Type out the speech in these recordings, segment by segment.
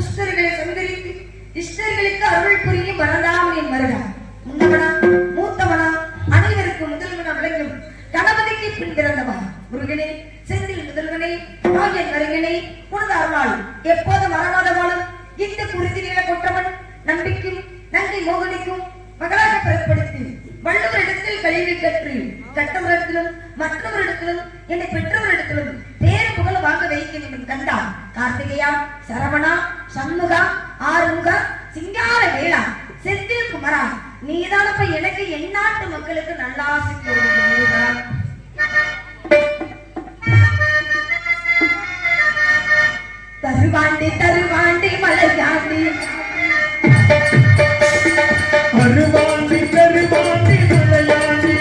துஷ்டர்களை சந்தரித்து இஷ்டர்களுக்கு அருள் புரியும் வரதாமனின் வருடா. முன்னவனா மூத்தவனா அனைவருக்கும் முதல்வனா விளங்கும் கணபதிக்கு பின் பிறந்தவா முருகனே, செந்தில் முதல்வனை, ஆகிய கருங்கனை புனித அருளால் எப்போது மறவாதவாளும் இந்த குருதிகளை கொற்றவன் நம்பிக்கும் நங்கை மோகனிக்கும் மகளாக பிறப்படுத்தி வள்ளுவரிடத்தில் கல்வி கற்று கற்றவரிடத்திலும் மற்றவரிடத்திலும் என்னை பெற்றவரிடத்திலும் பேரு புகழ் வாங்க வைக்க வேண்டும் கண்டா கார்த்திகையா, சரவணா, சண்முகா, ஆறுமுகா, சிங்கார வேளா, செந்தில் குமரா, நீதானப்ப எனக்கு எந்நாட்டு மக்களுக்கு நல்லாசி தருவாண்டி தருவாண்டி மலையாண்டி தருவாண்டி தருவாண்டி மலையாண்டி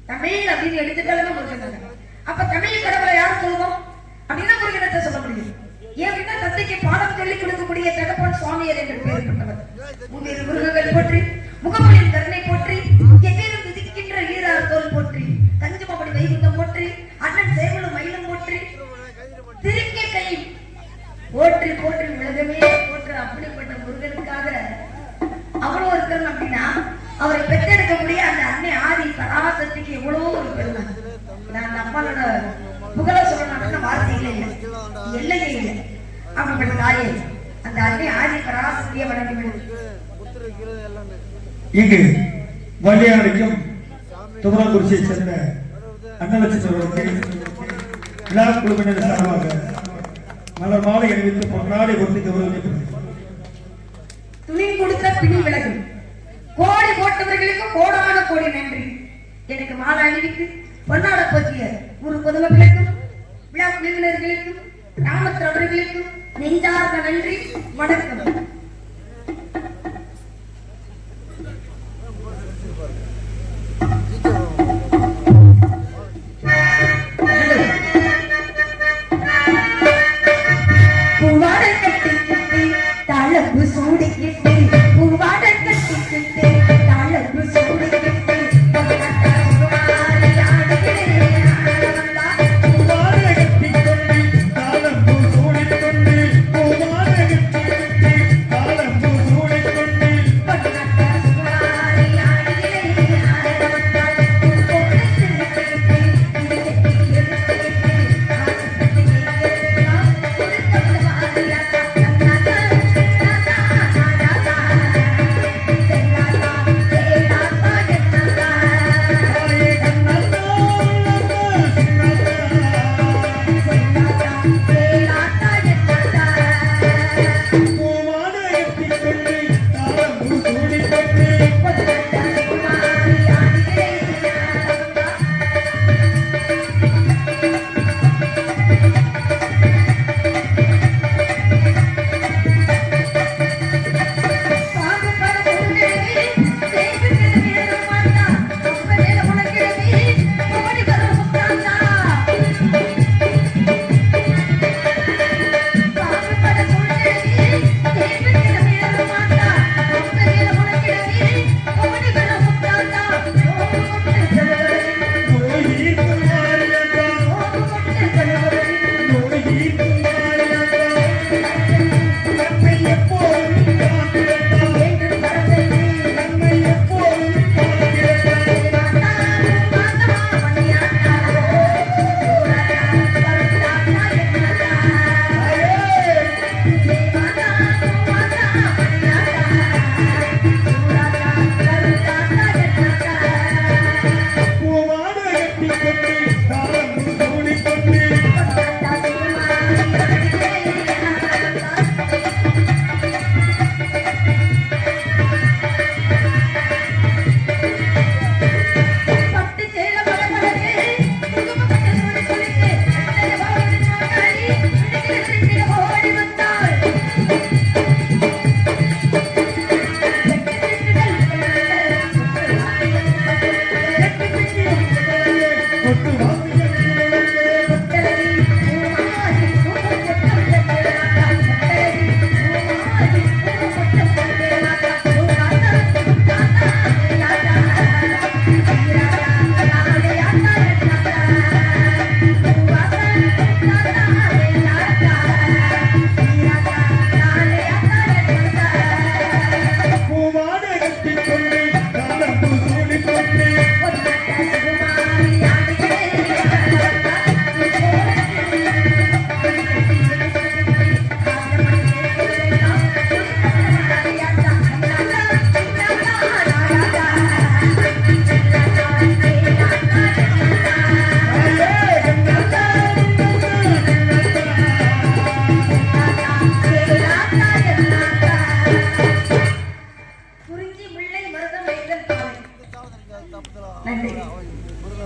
தமிழ் அப்படின்னு எடுத்துட்டாலும் முருகன். அப்ப தமிழ் கடவுளை யார் சொல்லுவோம் அப்படின்னா முருகனத்தை சொல்ல முடியும். ஏன் அப்படின்னா தந்தைக்கு பாடம் சொல்லிக் கொடுக்கக்கூடிய தகப்பன் சுவாமியர் என்று பெயர் கொண்டவர். முன்னிரு முருகங்கள் போற்றி, முகமொழியின் கருணை போற்றி, எவ்வேறு விதிக்கின்ற ஈரார் தோல் போற்றி, தஞ்சமபடி வைகுண்டம் போற்றி, அண்ணன் சேவலும் மயிலும் போற்றி, திருக்க கை போற்றி போற்றி உலகமே போற்று. அப்படிப்பட்ட முருகனுக்காக அவ்வளவு இருக்கணும் அப்படின்னா அவரை பெற்றெடுக்கக்கூடிய அந்த அன்னை ஆதி பராசக்திக்கு எவ்வளவோ ஒரு பெருமை. நான் நம்மளோட புகழ சொல்லணும் வார்த்தைகளே இல்லை, எல்லையே இல்லை. அப்படிப்பட்ட தாயே அந்த அன்னை ஆதி பராசக்தியை வணங்கி இங்கு வள்ளியாருக்கும் துவரங்குறிச்சியை சேர்ந்த அன்னலட்சுமி விழா குழுவினர் சார்பாக மலர் மாலை அணிவித்து பொன்னாடை ஒட்டி கௌரவிக்கப்பட்டது. பிடி விலகும். கோடி போட்டவர்களுக்கு கோடான கோடி நன்றி. எனக்கு மாலை அணிவித்து பொன்னாட போற்றிய ஒரு பொதுமக்களுக்கும் விழா குழுவினர்களுக்கும் கிராமத்தவர்களுக்கும் நெஞ்சார்ந்த நன்றி, வணக்கம். பூவாடை கட்டிக்கிட்டு தாளப்பு சூடிக்கிட்டு பூவாடை கட்டிக்கிட்டு தாளப்பு சூடிக்கிட்டு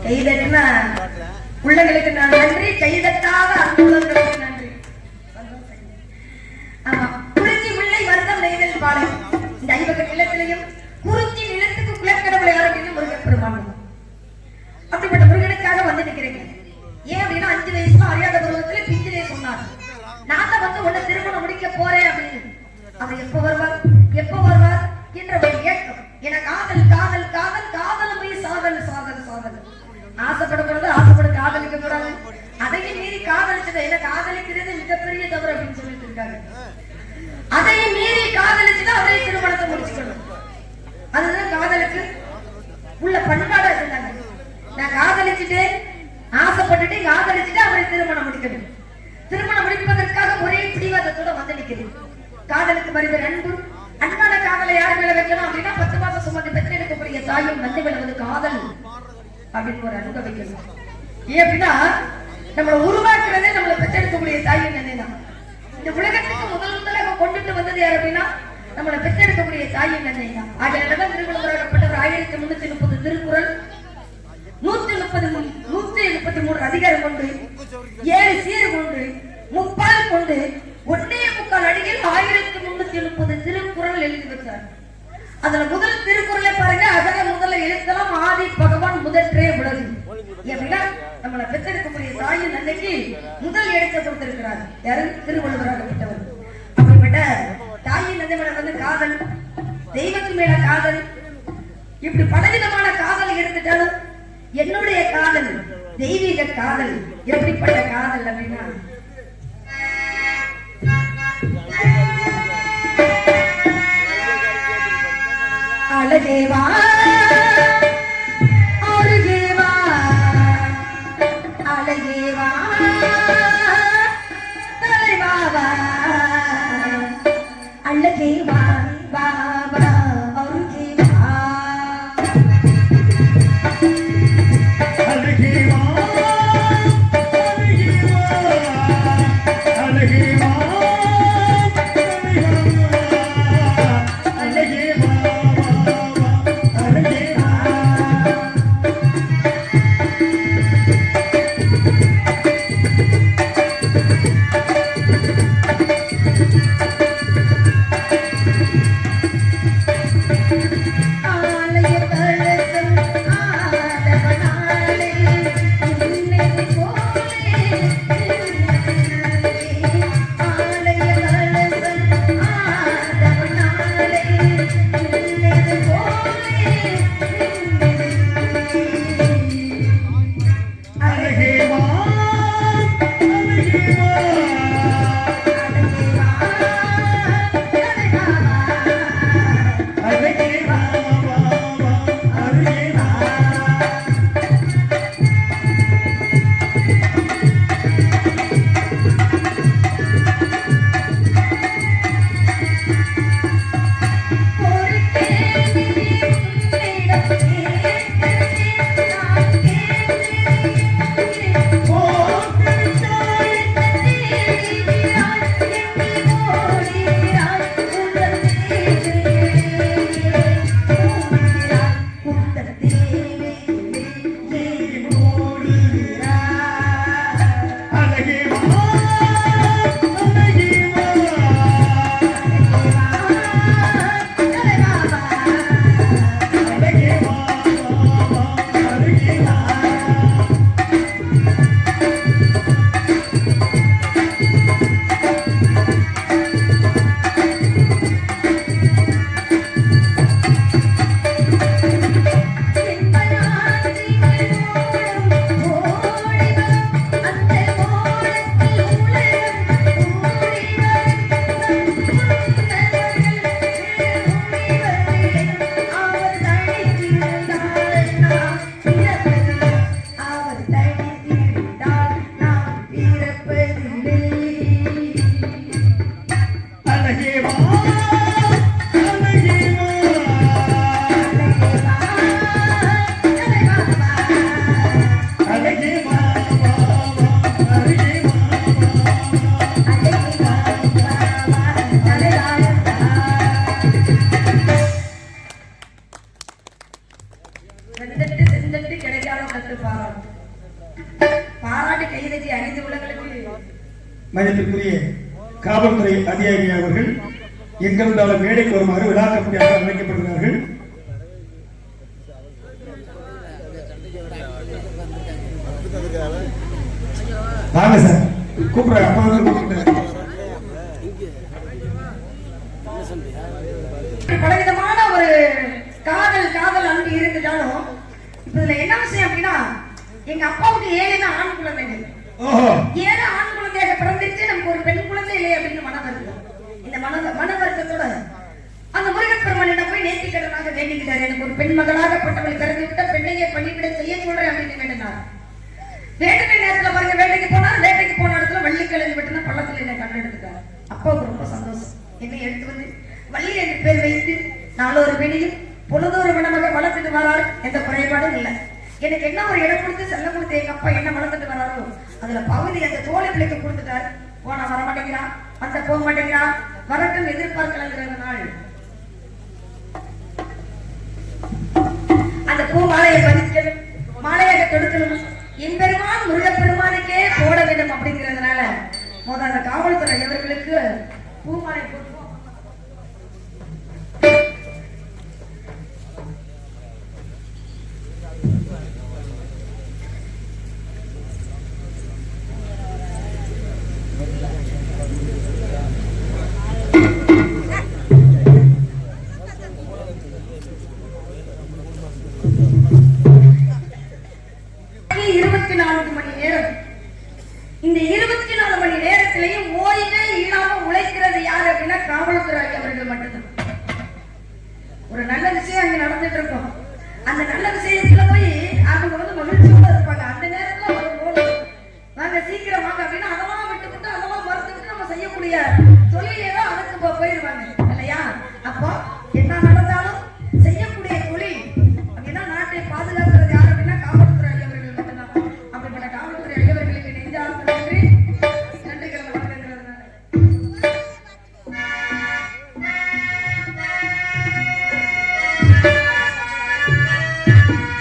கைதட்டினா உள்ளங்களுக்கு நான் நன்றி, கைதட்டாத அன்புள்ளங்களுக்கு நன்றி. ஆமா, குறிஞ்சி முல்லை மருதம் நெய்தல் பாலை இந்த ஐவகை நிலத்திலையும் குறிஞ்சி நிலத்துக்கு குலக்கடவுளை ஆரம்பிக்கும் முருகன் பெருமான். அப்படிப்பட்ட முருகனுக்காக வந்து நிற்கிறேங்க. ஏன் அப்படின்னா 5 வயசுல அறியாத பருவத்துல பிஞ்சிலே சொன்னார், நான் தான் வந்து உன்னை திருமணம் முடிக்க போறேன் அப்படின்னு. அவர் எப்ப வருவார் எப்ப வருவார் என்ற ஒரு ஏக்கம். என காதல் காதல் காதல் காதல் போய் சாதல் சாதல் சாதல். ஆசைப்படக்கூடாது, ஆசைப்பட காதலிக்க கூடாது. அதையும் மீறி காதலிச்சதை என்ன காதலிக்கிறது மிகப்பெரிய தவறு அப்படின்னு சொல்லிட்டு இருக்காங்க. அதையும் மீறி காதலிச்சுதான் அவரை திருமணத்தை முடிச்சுக்கணும். அதுதான் காதலுக்கு உள்ள பண்பாடா இருந்தாங்க. நான் காதலிச்சுட்டு ஆசைப்பட்டுட்டு காதலிச்சுட்டு அவரை திருமணம் முடிக்கணும். திருமணம் முடிப்பதற்காக ஒரே பிடிவாதத்தோட வந்து நிற்கிறேன். காதலுக்கு மறுபடியும் அன்பு, அன்பான காதலை யார் மேல வைக்கணும் அப்படின்னா 10 மாசம் சுமந்து பெற்றெடுக்கக்கூடிய தாயும் வந்து விழுவது காதல் அப்படின்னு ஒரு அன்பை வைக்கணும். ஏன் அப்படின்னா நம்மளை உருவாக்குறதே நம்மளை பெற்றெடுக்கக்கூடிய தாயும் நினைதான். இந்த உலகத்துக்கு முதலாக கொண்டுட்டு வந்தது யார் அப்படின்னா நம்மளை பெற்றெடுக்கக்கூடிய தாயின் நன்மை தான். ஆகையாலதான் திருவள்ளுவராகப்பட்டவர் 1330 திருக்குறள் 133 அதிகாரம் கொண்டு 7 சீர் கொண்டு 30 கொண்டு 1.25 அடியில் 1330 திருக்குறள் எழுதி வச்சார். அதுல முதல் திருக்குறளை பாருங்க. அதன முதல்ல எழுத்தலாம் ஆதி பகவான் முதற்றே உலகு. ஏன்னா நம்மளை பெற்றெடுக்கக்கூடிய தாயின் அன்னைக்கு முதல் எழுத்தை கொடுத்திருக்கிறார் யாரு? திருவள்ளுவராகப்பட்டவர். அப்படிப்பட்ட தாயின் அன்னை மேல வந்து காதல், தெய்வத்தின் மேல காதல், இப்படி பலவிதமான காதல் எடுத்துட்டாலும் என்னுடைய காதல் தெய்வீக காதல். எப்படிப்பட்ட காதல் அப்படின்னா அழகேவா அழகேவா அழகேவா தலைவாவா அழகேவா பாபா அருகேவா அழகேவா அழகேவா மதிப்பிற்குரிய காவல்துறை அதிகாரி அவர்கள் எங்களுடைய மேடைக்கு வருமாறு விழாக்கப்படியாக அழைக்கப்படுகிறார்கள். வாங்க சார், கூப்பிடுறேன். அப்பா பலவிதமான ஒரு காதல் காதல் அன்பு இருந்துட்டாலும் இதுல என்ன விஷயம் அப்படின்னா, எங்க அப்பாவுக்கு 7 ஆண் குழந்தைகள். 7 ஆண் குழந்தையாக பிறந்துச்சு, நமக்கு ஒரு பெண் குழந்தை இல்லை அப்படின்னு மன வருத்தம். இந்த மன வருத்தத்தோட அந்த முருகப்பெருமானிடம் போய் நேர்த்திக்கடனாக வேண்டிக்கிட்டாரு. எனக்கு ஒரு பெண் மகளாகப்பட்டவள் பிறந்து விட்ட பெண்ணையே பணிவிட செய்ய சொல்றேன் அப்படின்னு வேண்டினார். வேட்டை நேரத்துல பாருங்க, வேட்டைக்கு போனார். வேட்டைக்கு போன இடத்துல வள்ளிக்கிழங்கு வெட்டினா பள்ளத்துல என்னை கண்டு எடுத்துட்டாரு. அப்பாவுக்கு ரொம்ப சந்தோஷம். என்னை எடுத்து வந்து வள்ளி என்று பேர் வைத்து நாளொரு வெளியில் பொழுதொரு மணமாக வளர்த்துட்டு வராரு. எந்த குறைபாடும் இல்லை. எனக்கு என்ன ஒரு இடம் கொடுத்து செல்ல கொடுத்து எங்க அப்பா என்ன வளர்த்துட்டு வராரோ அதுல பகுதி அந்த தோலை பிள்ளைக்கு கொடுத்துட்டாரு. போனா வர மாட்டேங்கிறான், அந்த போக மாட்டேங்கிறான், வரட்டும் எதிர்பார்க்கலங்கிற நாள் வேண்டும் அப்படிங்கிறதுனால அந்த காவல்துறை இவர்களுக்கு பூமாலை போட்டு இந்த 24 மணி நேரத்திலையும் ஓய்வே இல்லாம உழைக்கிறது யாரு அப்படின்னா காவல்துறை அவர்கள் மட்டும்தான். ஒரு நல்ல விஷயம் அங்க நடந்துட்டு இருக்கும். அந்த நல்ல விஷயத்துல போய் அவங்க மகிழ்ச்சியோட இருப்பாங்க. அந்த நேரத்துல வரும்போது நாங்க சீக்கிரம் வாங்க அப்படின்னா அதெல்லாம் விட்டுவிட்டு அதெல்லாம் மறுத்துவிட்டு நம்ம செய்யக்கூடிய தொழில் ஏதோ அதுக்கு போயிருவாங்க இல்லையா? அப்போ என்ன நடந்தாலும் செய்யக்கூடிய தொழில் அப்படின்னா நாட்டை பாதுகாக்கிறது யாரு அப்படின்னா காவல்துறை அவர்கள் மட்டும்தான். அப்படிப்பட்ட காவல்துறை அவர்களுக்கு நெஞ்சார்ந்த நன்றிகள் வழங்குகிறதுனால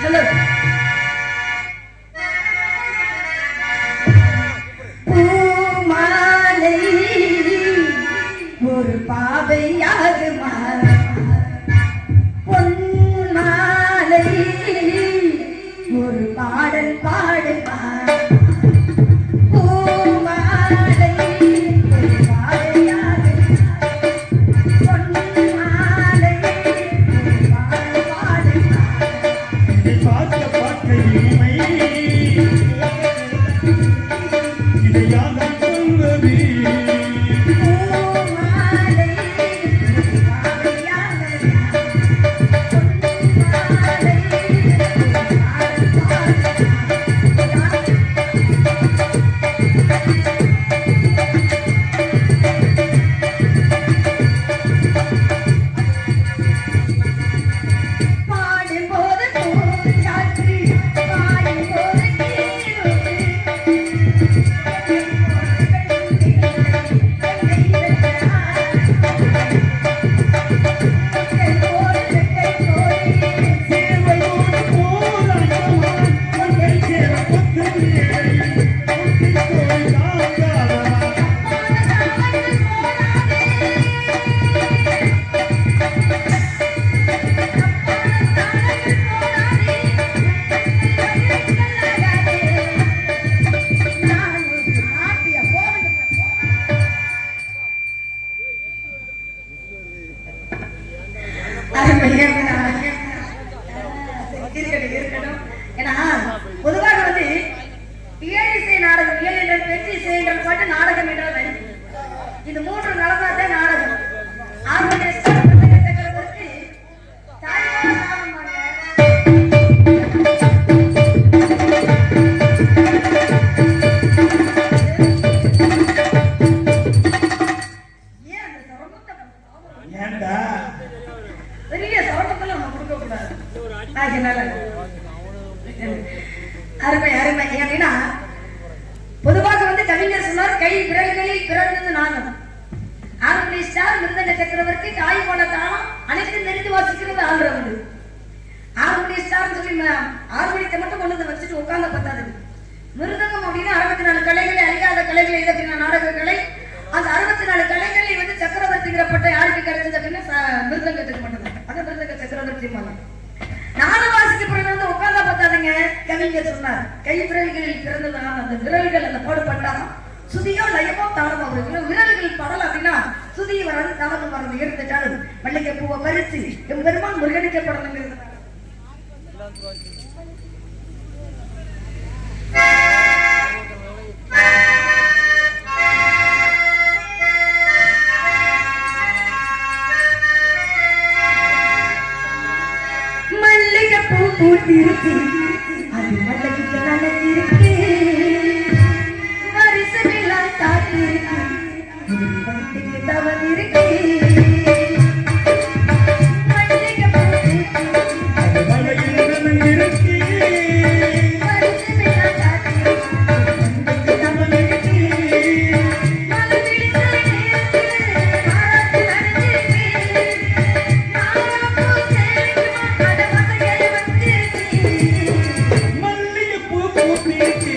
ஹலோ பூமாலை ஒரு பாவையாகுமா பொன்மாலை ஒரு பாடல் பாடுமா பூமாலை ஒரு பாவையாகுமா பொன்மாலை ஒரு பாடல் பாடுமா இதை பார்த்த பார்க்க இனிமை இதை யாரும் சொல்வது பூமாலை ஒரு பாவையாகுமா பொன்மாலை ஒரு பாடல் பாடுமா பாடும்போது பூஞ்சாற்று பாடும்போது கீழோடு இருக்கட்டும். ஏன்னா பொதுவாக இயலிசை நாடகம் இயல் என்ற பேச்சு இசை என்ற பாட்டு நாடகம் என்றால் நடிப்பு. இது மூன்று நடந்தாதான் நாடகம். ஆர்வனேஸ்வர் சக்கரவர்த்தி தாய்மாமா நாடகமாங்க. ஏன் அந்த சரமத்தை ஏண்டா பெரிய சவட்டத்தெல்லாம் நம்ம கொடுக்க கூடாது. அருமை அருமை. அப்படின்னா பொதுவாக கவிஞர் சொன்னார், கை விரல்களில் பிறந்தது நாகம். ஆறுமணி ஸ்டார் மிருதங்க சக்கரவர்த்தி தாய் போல தானம் அனைத்து நெறிந்து வாசிக்கிறது ஆள்றவங்க. ஆறுமணி ஸ்டார் சொல்லி ஆறுமணித்தை மட்டும் கொண்டு வந்து வச்சுட்டு உட்கார்ந்த பத்தாது. மிருதங்கம் அப்படின்னா 64 கலைகளை அறியாத கலைகளை இது அப்படின்னா நாடக கலை. அந்த 64 கலைகளை சக்கரவர்த்திங்கிற பட்டம் யாருக்கு கிடைச்சது அப்படின்னா மிருதங்கத்துக்கு மட்டும்தான். அது மிருதங்க சக்கரவர்த்தி மகன். நாலு வாசிக்க பிறகு உட்கார்ந்தா பார்த்தாதுங்க. கவிஞர் சொன்னார், கை விரல்களில் பிறந்ததுனால அந்த விரல்கள் அந்த பாடுபட்டாலும் சுதியோ லயமோ தாளமோ அவர்கள் விரல்கள் படல அப்படின்னா சுதியை வராது தாளமும் வராது. எடுத்துட்டாலும் மல்லிகை பூவை பறிச்சு என் பெருமான் முருகடிக்கப்படணுங்கிறது. மல்லிகை பூ பூத்திருச்சு அது மல்லிகைக்கு நனைஞ்சிருக்கு. வருஷமெல்லாம் காத்திருக்கு பந்திக்கு தவறிருக்கு. மல்லிகை பூ அது மலையில் நனைஞ்சிருக்கு. வருஷமெல்லாம் காத்திருக்கு பந்திக்கு தவறிருக்கு. மலை விழித்த நேரத்தில் மாறாத்து நனைஞ்சிருக்கு. மாறாப்பூ சேலைக்குமா அட மசையை வந்திருக்கு. மல்லிகைப்பூ பூத்திருக்கு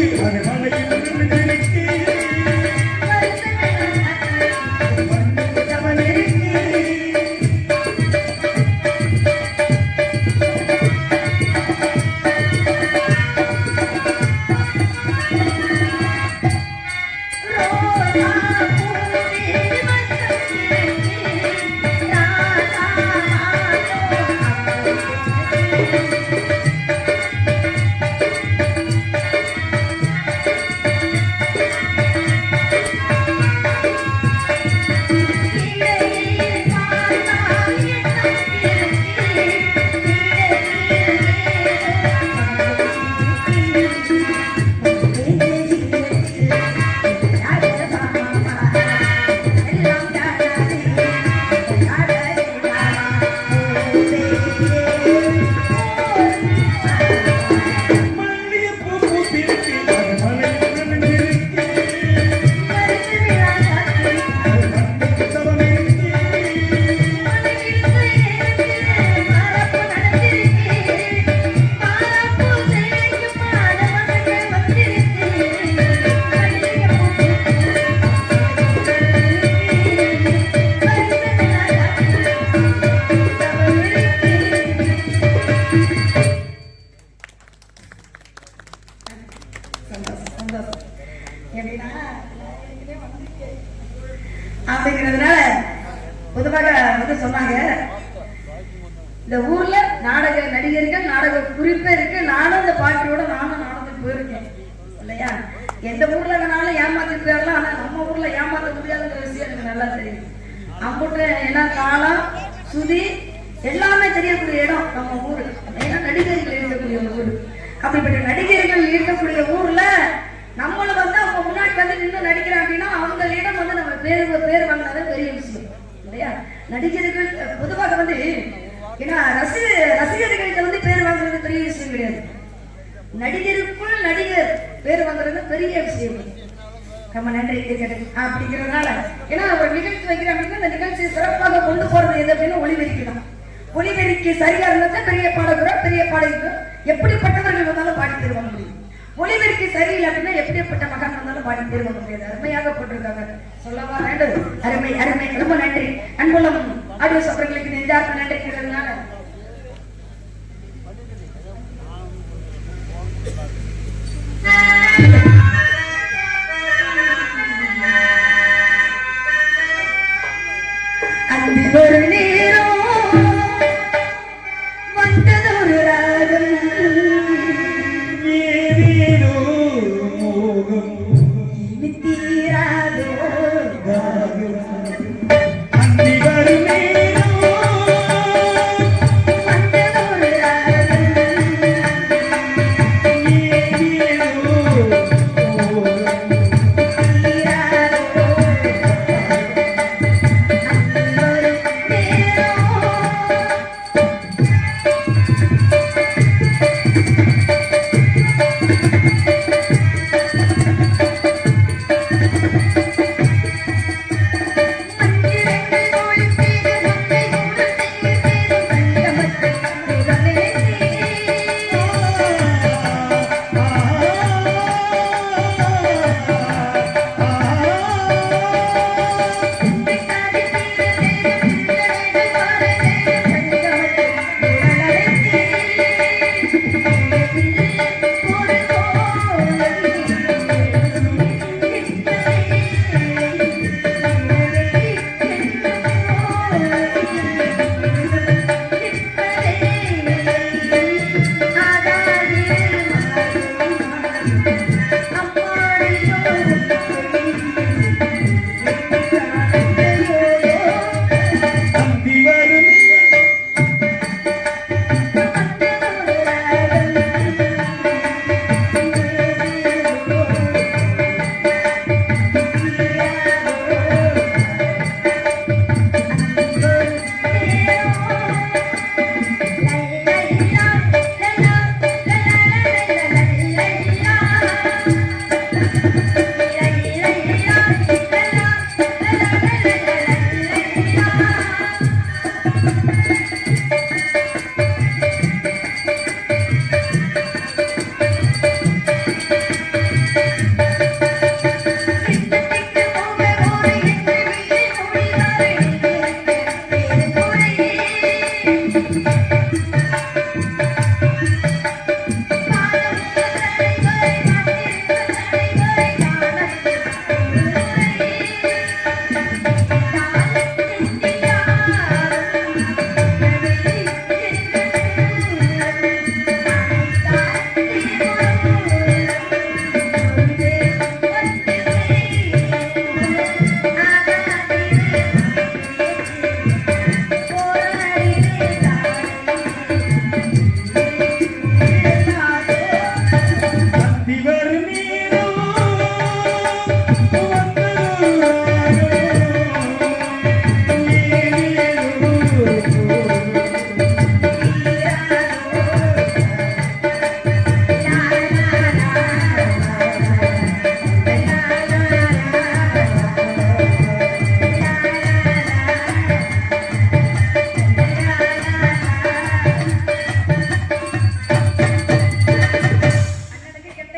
இருக்கு அது மலையில் இருக்கு தவம் இருக்கு மல்லிகைப்பூ பூத்திருக்கு அது மலையில் இருக்கு தவம் இருக்கு அப்படிங்கிறதுனால பொதுவாக வந்து சொன்னாங்க இந்த ஊர்ல நாடக நடிகர்கள் நாடக குறிப்பே இருக்கு. நானும் இந்த பாட்டியோட நாடகத்துக்கு போயிருக்கேன் இல்லையா. எந்த ஊர்ல வேணாலும் ஏமாத்திட்டு போயிடலாம், ஆனா நம்ம ஊர்ல ஏமாத்த முடியாதுங்கிற விஷயம் எனக்கு நல்லா தெரியும். அம்புட்டு ஏன்னா காலம் சுதி எல்லாமே தெரியக்கூடிய இடம் நம்ம ஊரு. ஏன்னா நடிகர்கள் இருக்கக்கூடிய ஊரு. அப்படிப்பட்ட நடிகர்கள் இருக்கக்கூடிய ஊர்ல நம்மள வந்து அவங்க முன்னாடி வந்து நின்று நடிக்கிறாங்க அப்படின்னா அவங்களிடம் வந்து நம்ம பேர் வாங்கினது பெரிய விஷயம் இல்லையா. நடிகர்கள் பொதுவாக வந்து ஏன்னா ரசிகர்கள்ட்ட வந்து பேர் வாங்குறது பெரிய விஷயம் கிடையாது. நடிகருக்குள் நடிகர் பேர் வாங்குறது பெரிய விஷயம். நம்ம நன்றி அப்படிங்கிறதுனால ஏன்னா ஒரு நிகழ்ச்சி வைக்கிறோம் அப்படின்னா அந்த நிகழ்ச்சியை சிறப்பாக கொண்டு போறது எது அப்படின்னு ஒளிபெருக்கலாம். ஒளிபெருக்கி சரியா இருந்தா பெரிய பாடகர் பெரிய பாடகர் எப்படிப்பட்டவர்கள் வந்தாலும் பாடி தருவாங்க முடியும். ஒளிபெருக்கி சரியில்லை அப்படின்னா எப்படிப்பட்ட மகன் வந்தாலும் பாடி தருவாங்க முடியாது. அருமையாக போட்டிருக்காங்க, சொல்லவா வேண்டும். அருமை அருமை, ரொம்ப நன்றி. அன்புள்ளம் ஆடியோ சபர்களுக்கு நெஞ்சார்த்த நன்றிக்கிறதுனால அன்பு ஒரு நேரம் வந்தது ஒரு ராகம் ஏதேதோ மோகம் தீராதோ தாகம் அந்தி வரும் நேரம்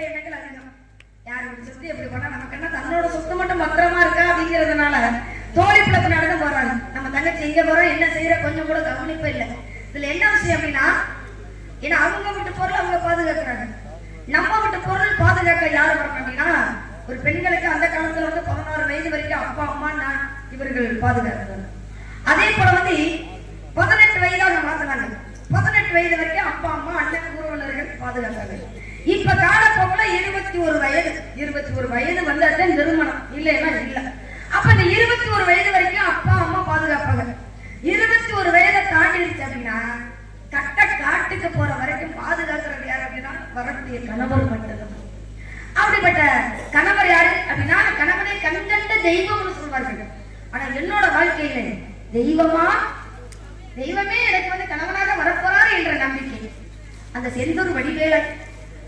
எண்ணங்கள் அதிகம். யார் இப்படி சொத்து எப்படி பண்ணா நமக்கு என்ன தன்னோட சொத்து மட்டும் பத்திரமா இருக்கா அப்படிங்கிறதுனால தோழி பிளப்பு நடந்து போறாங்க. நம்ம தங்கச்சி எங்க போறோம் என்ன செய்யற கொஞ்சம் கூட கவனிப்பு இல்லை. இதுல என்ன விஷயம் அப்படின்னா, ஏன்னா அவங்க விட்டு பொருள் அவங்க பாதுகாக்கிறாங்க, நம்ம விட்டு பொருள் பாதுகாக்க யாரு வரணும் அப்படின்னா ஒரு பெண்களுக்கு அந்த காலத்துல 16 வயது வரைக்கும் அப்பா அம்மா இவர்கள் பாதுகாக்கிறாங்க. அதே போல 18 வயதாக மாத்தினாங்க. 18 வயது வரைக்கும் அப்பா அம்மா அண்ணன் உறவினர்கள் பாதுகாத்தாங்க. இப்ப காலப்போக்குல 21 வயது வந்தாதான் திருமணம், இல்லைன்னா இல்ல. அப்ப இந்த 21 வயது வரைக்கும் அப்பா அம்மா பாதுகாப்பாங்க. 21 வயதை தாண்டிடுச்சு அப்படின்னா காட்டுக்கு போற வரைக்கும் பாதுகாக்கிறது யாரு அப்படின்னா வரக்கூடிய கணவர் மட்டும். அப்படிப்பட்ட கணவர் யாரு அப்படின்னா கணவனை கண்கண்ட தெய்வம்னு சொல்வார்கள். ஆனா என்னோட வாழ்க்கையில தெய்வமே எனக்கு கணவனாக வரப்போறாரு என்ற நம்பிக்கை. அந்த செந்தூர் வடிவேலன்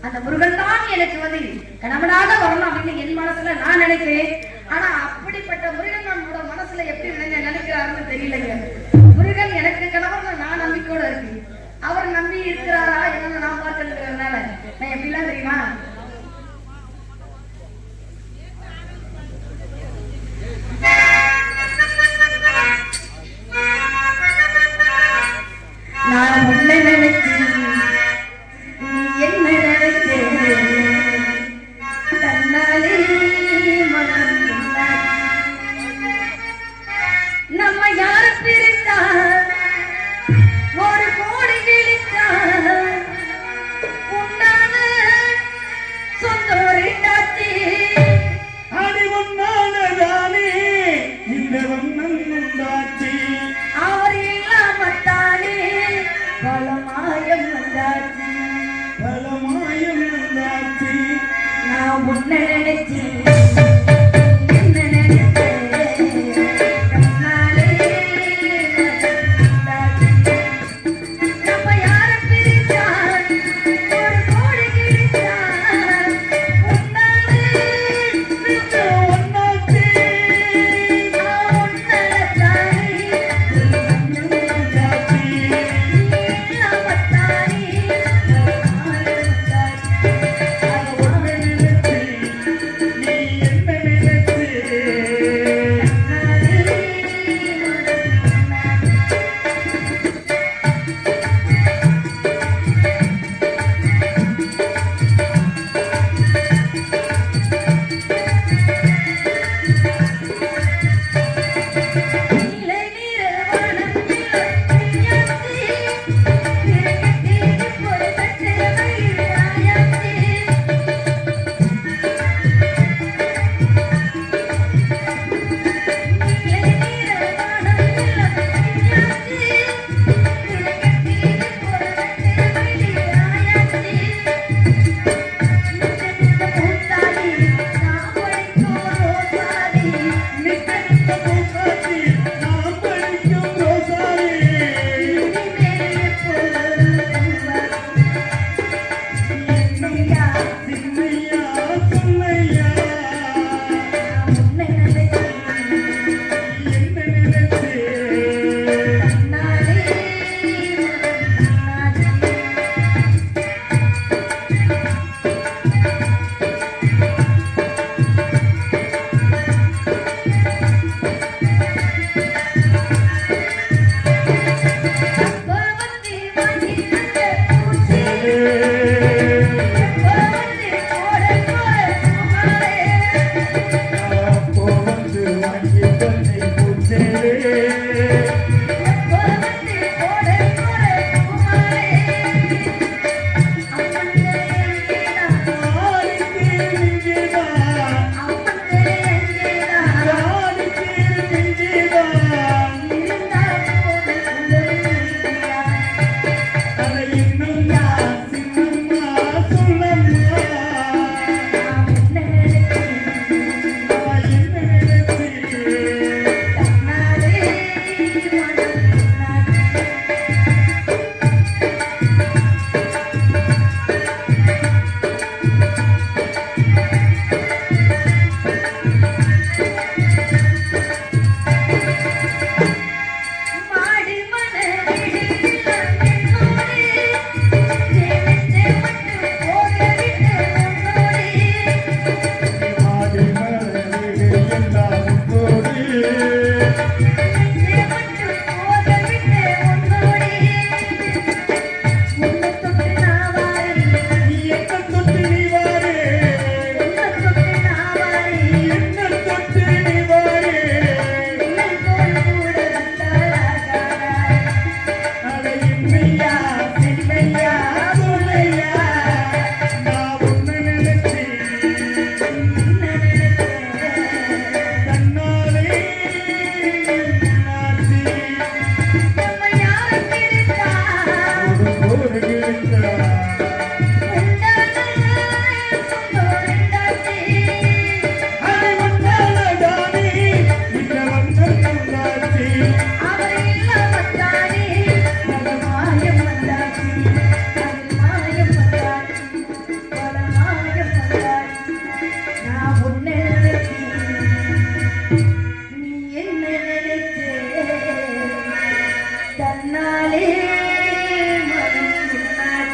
அந்த முருகன் தான் எனக்கு கணவனாக வரணும் அப்படின்னு என் மனசுல நான் நினைக்கிறேன். ஆனா அப்படிப்பட்ட முருகன் நம்மளோட மனசுல எப்படி நினைக்கிறாருன்னு தெரியலைங்க. முருகன் எனக்கு கணவன் நான் நம்பிக்கையோட இருக்கு. அவர் நம்பி இருக்கிறாரா என்ன நான் பார்த்துக்கிறதுனால நான் எப்படிலாம் தெரியுமா, நான் உன்னை நினைச்சேன் நீ என்ன நினைச்சேன் தன்னாலே மனம் நம்ம யார பிரித்தா ஒரு கோடி கிழித்தா உண்டான சொந்தம் ரெண்டாச்சி அடி ஒன்னானதானே இந்த வண்ணம் உண்டாச்சி அவர் இல்லாமத்தானே பல மாயம் வந்தாச்சு நான் உன்னை நினைச்சேன் முன்னாலே மனம் முன்னாலே